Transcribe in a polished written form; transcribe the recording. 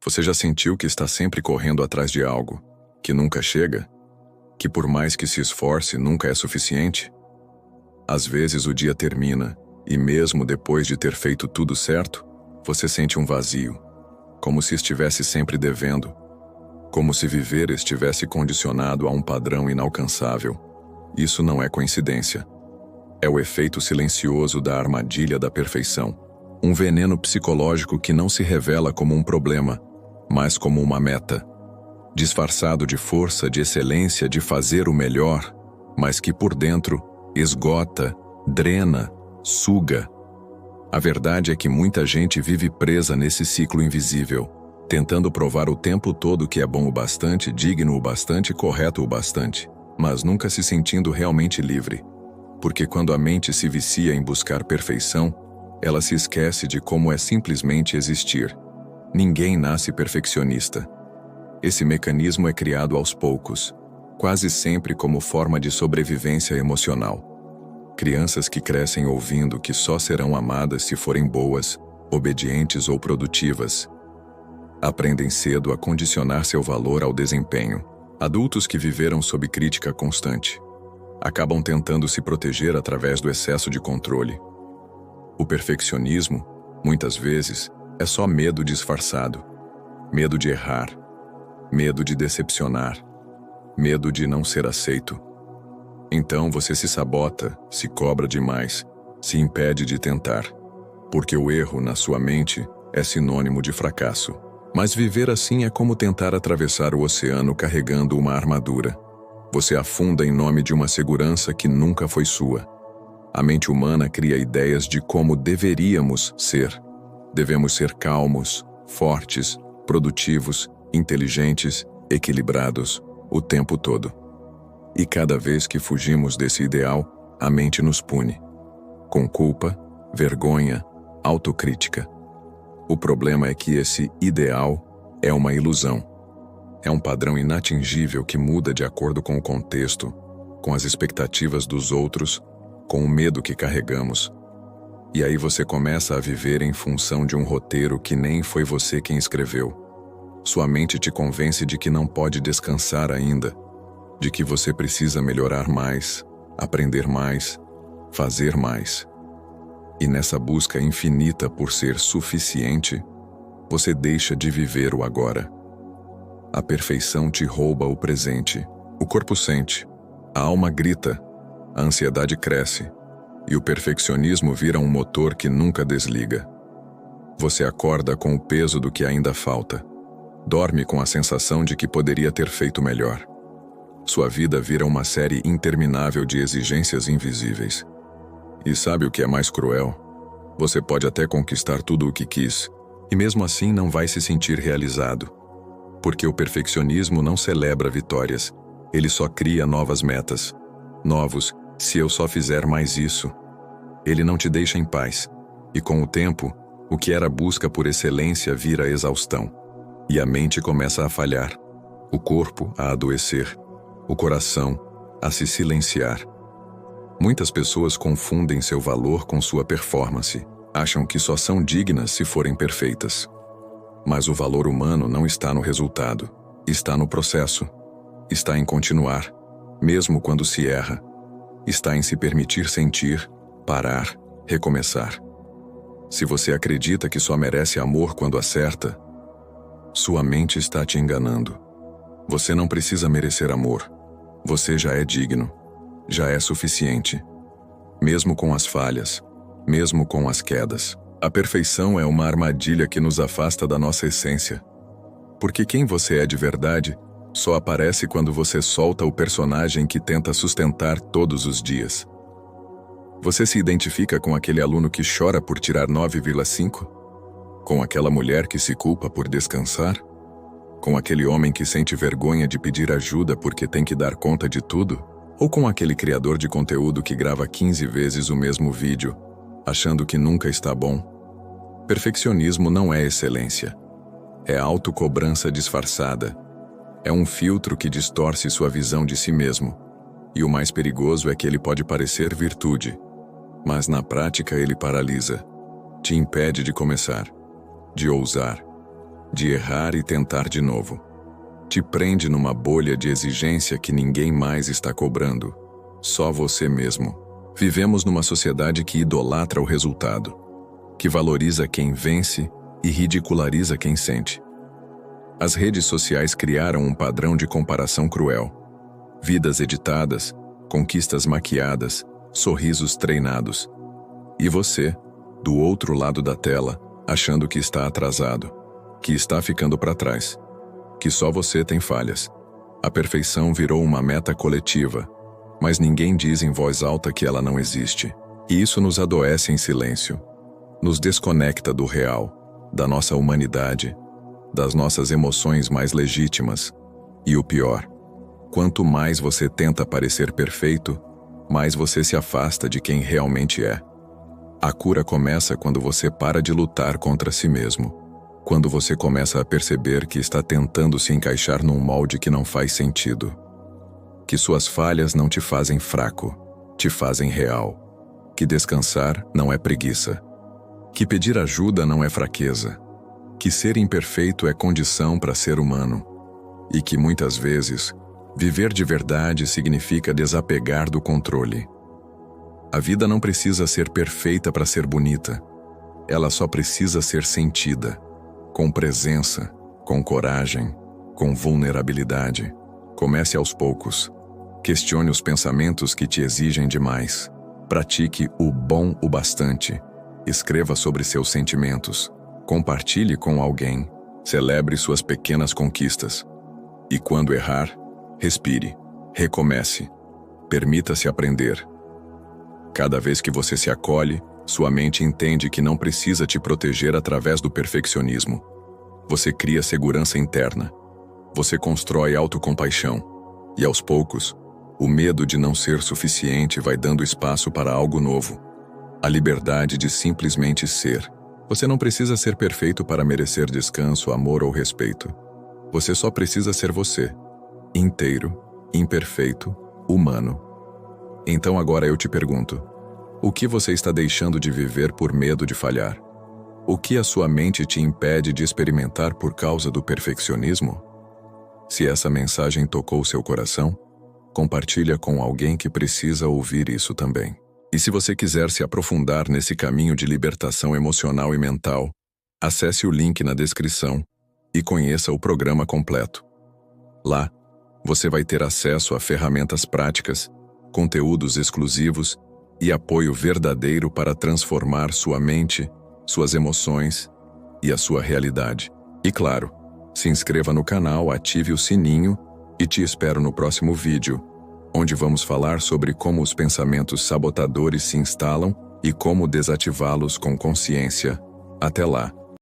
Você já sentiu que está sempre correndo atrás de algo, que nunca chega? Que por mais que se esforce, nunca é suficiente? Às vezes o dia termina, e mesmo depois de ter feito tudo certo, você sente um vazio, como se estivesse sempre devendo, como se viver estivesse condicionado a um padrão inalcançável. Isso não é coincidência. É o efeito silencioso da armadilha da perfeição, um veneno psicológico que não se revela como um problema, mas como uma meta, disfarçado de força, de excelência, de fazer o melhor, mas que por dentro esgota, drena, suga. A verdade é que muita gente vive presa nesse ciclo invisível, tentando provar o tempo todo que é bom o bastante, digno o bastante, correto o bastante, mas nunca se sentindo realmente livre. Porque quando a mente se vicia em buscar perfeição, ela se esquece de como é simplesmente existir. Ninguém nasce perfeccionista. Esse mecanismo é criado aos poucos, quase sempre como forma de sobrevivência emocional. Crianças que crescem ouvindo que só serão amadas se forem boas, obedientes ou produtivas. Aprendem cedo a condicionar seu valor ao desempenho. Adultos que viveram sob crítica constante. Acabam tentando se proteger através do excesso de controle. O perfeccionismo, muitas vezes, é só medo disfarçado. Medo de errar. Medo de decepcionar. Medo de não ser aceito. Então você se sabota, se cobra demais, se impede de tentar. Porque o erro, na sua mente, é sinônimo de fracasso. Mas viver assim é como tentar atravessar o oceano carregando uma armadura. Você afunda em nome de uma segurança que nunca foi sua. A mente humana cria ideias de como deveríamos ser. Devemos ser calmos, fortes, produtivos, inteligentes, equilibrados, o tempo todo. E cada vez que fugimos desse ideal, a mente nos pune. Com culpa, vergonha, autocrítica. O problema é que esse ideal é uma ilusão. É um padrão inatingível que muda de acordo com o contexto, com as expectativas dos outros, com o medo que carregamos. E aí você começa a viver em função de um roteiro que nem foi você quem escreveu. Sua mente te convence de que não pode descansar ainda, de que você precisa melhorar mais, aprender mais, fazer mais. E nessa busca infinita por ser suficiente, você deixa de viver o agora. A perfeição te rouba o presente. O corpo sente, a alma grita, a ansiedade cresce, e o perfeccionismo vira um motor que nunca desliga. Você acorda com o peso do que ainda falta. Dorme com a sensação de que poderia ter feito melhor. Sua vida vira uma série interminável de exigências invisíveis. E sabe o que é mais cruel? Você pode até conquistar tudo o que quis, e mesmo assim não vai se sentir realizado. Porque o perfeccionismo não celebra vitórias, ele só cria novas metas. Novos, se eu só fizer mais isso. Ele não te deixa em paz, e com o tempo, o que era busca por excelência vira exaustão. E a mente começa a falhar, o corpo a adoecer, o coração a se silenciar. Muitas pessoas confundem seu valor com sua performance, acham que só são dignas se forem perfeitas. Mas o valor humano não está no resultado, está no processo, está em continuar, mesmo quando se erra, está em se permitir sentir, parar, recomeçar. Se você acredita que só merece amor quando acerta, sua mente está te enganando. Você não precisa merecer amor. Você já é digno. Já é suficiente. Mesmo com as falhas, mesmo com as quedas. A perfeição é uma armadilha que nos afasta da nossa essência. Porque quem você é de verdade só aparece quando você solta o personagem que tenta sustentar todos os dias. Você se identifica com aquele aluno que chora por tirar 9,5? Com aquela mulher que se culpa por descansar? Com aquele homem que sente vergonha de pedir ajuda porque tem que dar conta de tudo? Ou com aquele criador de conteúdo que grava 15 vezes o mesmo vídeo, achando que nunca está bom? Perfeccionismo não é excelência. É autocobrança disfarçada. É um filtro que distorce sua visão de si mesmo. E o mais perigoso é que ele pode parecer virtude, mas na prática ele paralisa, te impede de começar, de ousar, de errar e tentar de novo. Te prende numa bolha de exigência que ninguém mais está cobrando, só você mesmo. Vivemos numa sociedade que idolatra o resultado, que valoriza quem vence e ridiculariza quem sente. As redes sociais criaram um padrão de comparação cruel. Vidas editadas, conquistas maquiadas, sorrisos treinados. E você, do outro lado da tela, achando que está atrasado, que está ficando para trás, que só você tem falhas. A perfeição virou uma meta coletiva, mas ninguém diz em voz alta que ela não existe. E isso nos adoece em silêncio. Nos desconecta do real, da nossa humanidade, das nossas emoções mais legítimas. E o pior, quanto mais você tenta parecer perfeito, mais você se afasta de quem realmente é. A cura começa quando você para de lutar contra si mesmo, quando você começa a perceber que está tentando se encaixar num molde que não faz sentido. Que suas falhas não te fazem fraco, te fazem real. Que descansar não é preguiça. Que pedir ajuda não é fraqueza. Que ser imperfeito é condição para ser humano. E que muitas vezes, viver de verdade significa desapegar do controle. A vida não precisa ser perfeita para ser bonita. Ela só precisa ser sentida, com presença, com coragem, com vulnerabilidade. Comece aos poucos. Questione os pensamentos que te exigem demais. Pratique o bom o bastante. Escreva sobre seus sentimentos. Compartilhe com alguém. Celebre suas pequenas conquistas. E quando errar, respire. Recomece. Permita-se aprender. Cada vez que você se acolhe, sua mente entende que não precisa te proteger através do perfeccionismo. Você cria segurança interna. Você constrói autocompaixão. E aos poucos, o medo de não ser suficiente vai dando espaço para algo novo. A liberdade de simplesmente ser. Você não precisa ser perfeito para merecer descanso, amor ou respeito. Você só precisa ser você. Inteiro, imperfeito, humano. Então agora eu te pergunto, o que você está deixando de viver por medo de falhar? O que a sua mente te impede de experimentar por causa do perfeccionismo? Se essa mensagem tocou seu coração, compartilha com alguém que precisa ouvir isso também. E se você quiser se aprofundar nesse caminho de libertação emocional e mental, acesse o link na descrição e conheça o programa completo. Lá, você vai ter acesso a ferramentas práticas, conteúdos exclusivos e apoio verdadeiro para transformar sua mente, suas emoções e a sua realidade. E claro, se inscreva no canal, ative o sininho e te espero no próximo vídeo, onde vamos falar sobre como os pensamentos sabotadores se instalam e como desativá-los com consciência. Até lá!